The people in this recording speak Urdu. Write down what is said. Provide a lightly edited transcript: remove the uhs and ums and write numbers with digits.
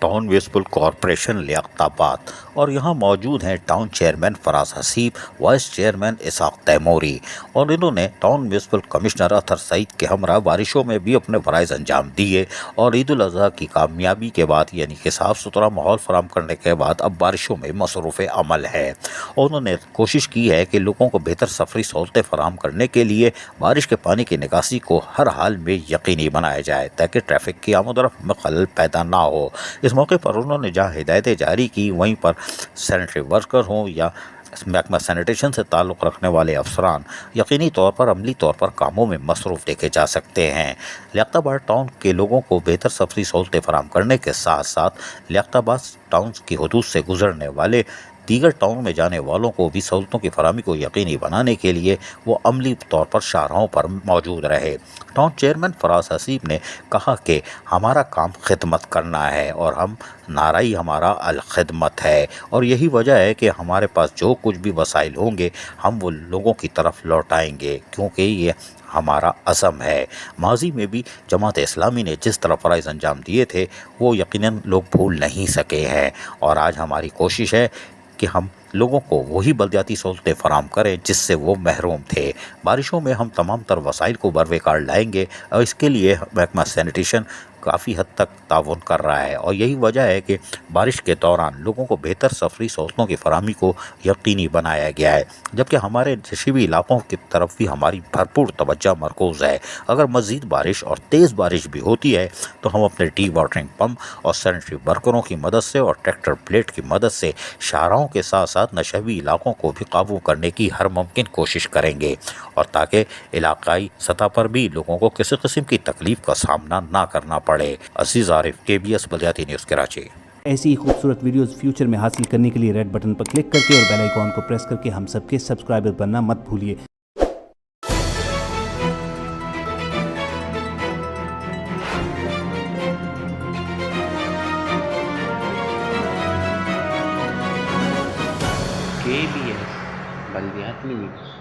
ٹاؤن میونسپل کارپوریشن لیاقت اور یہاں موجود ہیں ٹاؤن چیئرمین فراز حسیب، وائس چیئرمین اسحاق تیموری، اور انہوں نے ٹاؤن میونسپل کمشنر اطہر سعید کے ہمراہ بارشوں میں بھی اپنے فرائض انجام دیے اور عید الاضحیٰ کی کامیابی کے بعد یعنی کہ صاف ستھرا ماحول فراہم کرنے کے بعد اب بارشوں میں مصروف عمل ہے۔ اور انہوں نے کوشش کی ہے کہ لوگوں کو بہتر سفری سہولتیں فراہم کرنے کے لیے بارش کے پانی کی نکاسی کو ہر حال میں یقینی بنایا جائے تاکہ ٹریفک کی آمد و رفت میں خلل پیدا نہ ہو۔ اس موقع پر انہوں نے جہاں ہدایتیں جاری کی وہیں پر سینیٹری ورکر ہوں یا محکمہ سینیٹیشن سے تعلق رکھنے والے افسران یقینی طور پر عملی طور پر کاموں میں مصروف دیکھے جا سکتے ہیں۔ لیاقت آباد ٹاؤن کے لوگوں کو بہتر سفری سہولتیں فراہم کرنے کے ساتھ ساتھ لیاقت آباد ٹاؤن کی حدود سے گزرنے والے دیگر ٹاؤن میں جانے والوں کو بھی سہولتوں کی فراہمی کو یقینی بنانے کے لیے وہ عملی طور پر شاہراہوں پر موجود رہے۔ ٹاؤن چیئرمین فراز حسیب نے کہا کہ ہمارا کام خدمت کرنا ہے اور نعرہ ہمارا الخدمت ہے، اور یہی وجہ ہے کہ ہمارے پاس جو کچھ بھی وسائل ہوں گے ہم وہ لوگوں کی طرف لوٹائیں گے، کیونکہ یہ ہمارا عزم ہے۔ ماضی میں بھی جماعت اسلامی نے جس طرح فرائض انجام دیے تھے وہ یقیناً لوگ بھول نہیں سکے ہیں، اور آج ہماری کوشش ہے کہ ہم لوگوں کو وہی بلدیاتی سہولتیں فراہم کریں جس سے وہ محروم تھے۔ بارشوں میں ہم تمام تر وسائل کو بروقار لائیں گے اور اس کے لیے محکمہ سینیٹیشن کافی حد تک تعاون کر رہا ہے، اور یہی وجہ ہے کہ بارش کے دوران لوگوں کو بہتر سفری سہولتوں کی فراہمی کو یقینی بنایا گیا ہے، جبکہ ہمارے نشیبی علاقوں کی طرف بھی ہماری بھرپور توجہ مرکوز ہے۔ اگر مزید بارش اور تیز بارش بھی ہوتی ہے تو ہم اپنے ڈی واٹرنگ پمپ اور سینیٹری ورکروں کی مدد سے اور ٹریکٹر بلیڈ کی مدد سے شاہراہوں کے ساتھ ساتھ نشیبی علاقوں کو بھی قابو کرنے کی ہر ممکن کوشش کریں گے، اور تاکہ علاقائی سطح پر بھی لوگوں کو کسی قسم کی تکلیف کا سامنا نہ کرنا پڑے۔ عزیز عارف، KBS بلدیاتی نیوز کراچی۔ ایسی ہی خوبصورت ویڈیوز فیوچر میں حاصل کرنے کے لیے ریڈ بٹن پر کلک کر کے اور بیل آئیکن کو پریس کر کے ہم سب کے سبسکرائبر بننا مت بھولیے۔ KBS بلدیاتی نیوز۔